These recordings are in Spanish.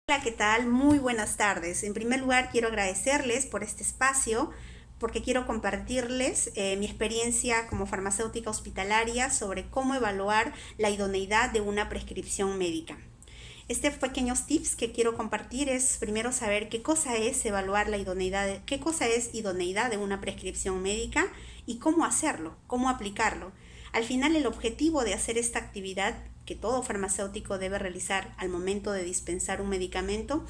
Hola, ¿qué tal? Muy buenas tardes. En primer lugar, quiero agradecerles por este espacio porque quiero compartirles mi experiencia como farmacéutica hospitalaria sobre cómo evaluar la idoneidad de una prescripción médica. Pequeños tips que quiero compartir es primero saber qué cosa es evaluar la idoneidad, qué cosa es idoneidad de una prescripción médica y cómo hacerlo, cómo aplicarlo. Al final, el objetivo de hacer esta actividad que todo farmacéutico debe realizar al momento de dispensar un medicamento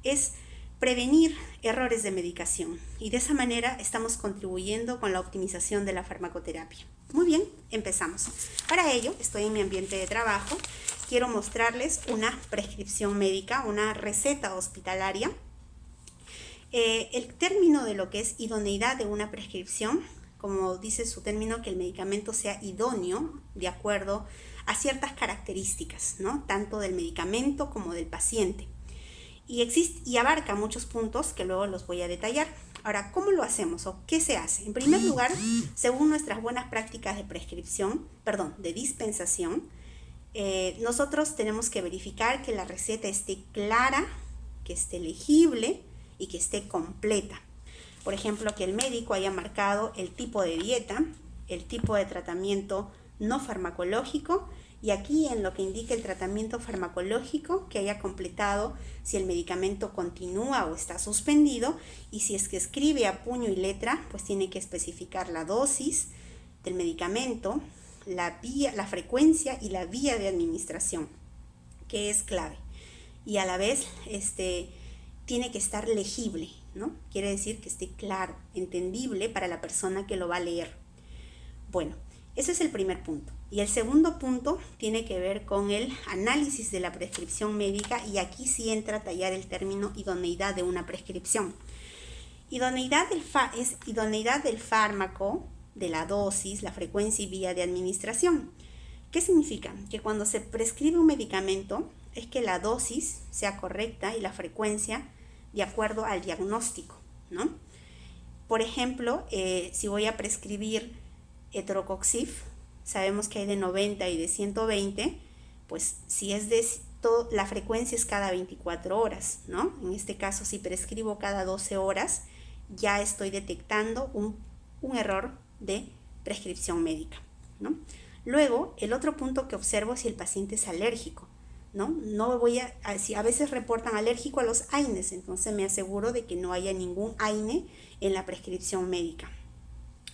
es prevenir errores de medicación, y de esa manera estamos contribuyendo con la optimización de la farmacoterapia. Muy bien, empezamos. Para ello, estoy en mi ambiente de trabajo. Quiero mostrarles una prescripción médica, una receta hospitalaria. El término de lo que es idoneidad de una prescripción, como dice su término, que el medicamento sea idóneo de acuerdo a ciertas características, ¿no? Tanto del medicamento como del paciente. Y abarca muchos puntos que luego los voy a detallar. Ahora, ¿cómo lo hacemos o qué se hace? En primer lugar, según nuestras buenas prácticas de de dispensación, nosotros tenemos que verificar que la receta esté clara, que esté legible y que esté completa. Por ejemplo, que el médico haya marcado el tipo de dieta, el tipo de tratamiento no farmacológico, y aquí en lo que indica el tratamiento farmacológico, que haya completado si el medicamento continúa o está suspendido, y si es que escribe a puño y letra, pues tiene que especificar la dosis del medicamento, la frecuencia y la vía de administración, que es clave. Y a la vez, tiene que estar legible, ¿no? Quiere decir que esté claro, entendible para la persona que lo va a leer. Bueno, ese es el primer punto. Y el segundo punto tiene que ver con el análisis de la prescripción médica, y aquí sí entra a tallar el término idoneidad de una prescripción. Es idoneidad del fármaco, de la dosis, la frecuencia y vía de administración. ¿Qué significa? Que cuando se prescribe un medicamento es que la dosis sea correcta y la frecuencia de acuerdo al diagnóstico, ¿no? Por ejemplo, si voy a prescribir Etrocoxif, sabemos que hay de 90 y de 120, pues si es la frecuencia es cada 24 horas, ¿no? En este caso, si prescribo cada 12 horas, ya estoy detectando un error de prescripción médica, ¿no? Luego, el otro punto que observo es si el paciente es alérgico, ¿no? Si a veces reportan alérgico a los AINES, entonces me aseguro de que no haya ningún AINE en la prescripción médica.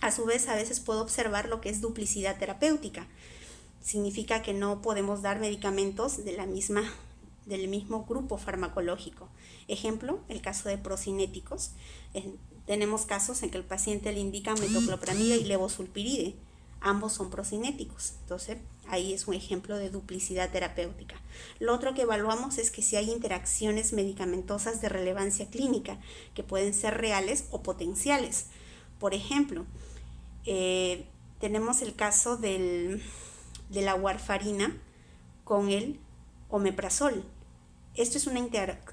A su vez, a veces puedo observar lo que es duplicidad terapéutica. Significa que no podemos dar medicamentos del mismo grupo farmacológico. Ejemplo, el caso de procinéticos. Tenemos casos en que el paciente le indica metoclopramida y levosulpiride. Ambos son procinéticos. Entonces, ahí es un ejemplo de duplicidad terapéutica. Lo otro que evaluamos es que si hay interacciones medicamentosas de relevancia clínica, que pueden ser reales o potenciales. Por ejemplo, tenemos el caso de la warfarina con el omeprazol. Esto es una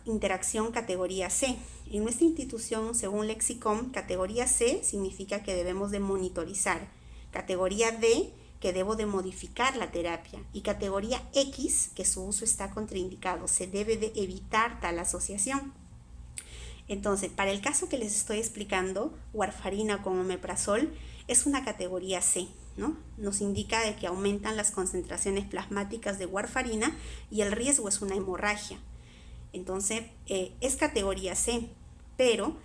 interacción categoría C. En nuestra institución, según Lexicom, categoría C significa que debemos de monitorizar. Categoría D, que debo de modificar la terapia. Y categoría X, que su uso está contraindicado. Se debe de evitar tal asociación. Entonces, para el caso que les estoy explicando, warfarina con omeprazol es una categoría C, ¿no? Nos indica de que aumentan las concentraciones plasmáticas de warfarina y el riesgo es una hemorragia. Entonces, es categoría C, pero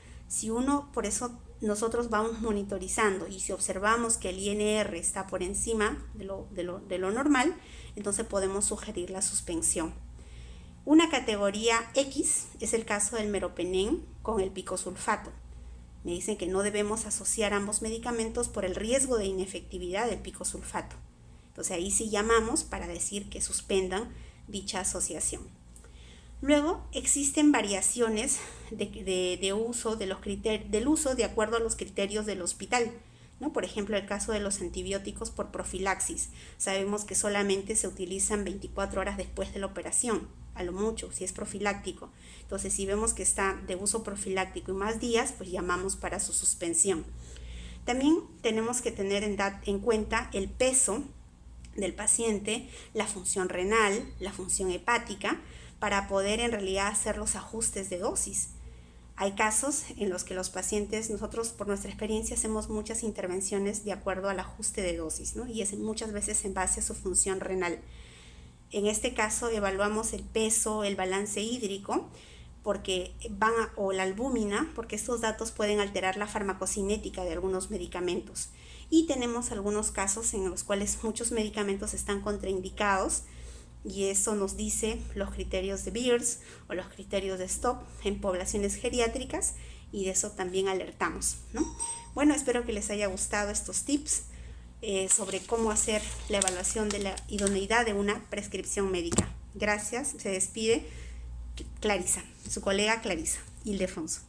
por eso nosotros vamos monitorizando, y si observamos que el INR está por encima de lo normal, entonces podemos sugerir la suspensión. Una categoría X es el caso del meropenem con el picosulfato. Me dicen que no debemos asociar ambos medicamentos por el riesgo de inefectividad del picosulfato. Entonces ahí sí llamamos para decir que suspendan dicha asociación. Luego existen variaciones de uso del uso de acuerdo a los criterios del hospital, ¿no? Por ejemplo, el caso de los antibióticos por profilaxis. Sabemos que solamente se utilizan 24 horas después de la operación, a lo mucho, si es profiláctico. Entonces, si vemos que está de uso profiláctico y más días, pues llamamos para su suspensión. También tenemos que tener en cuenta el peso del paciente, la función renal, la función hepática, para poder en realidad hacer los ajustes de dosis. Hay casos en los que los pacientes, nosotros por nuestra experiencia hacemos muchas intervenciones de acuerdo al ajuste de dosis, ¿no? Y es muchas veces en base a su función renal. En este caso evaluamos el peso, el balance hídrico, o la albúmina, porque estos datos pueden alterar la farmacocinética de algunos medicamentos. Y tenemos algunos casos en los cuales muchos medicamentos están contraindicados, y eso nos dice los criterios de Beers o los criterios de STOP en poblaciones geriátricas, y de eso también alertamos, ¿no? Bueno, espero que les haya gustado estos tips sobre cómo hacer la evaluación de la idoneidad de una prescripción médica. Gracias, se despide Clarisa, su colega Clarisa Ildefonso.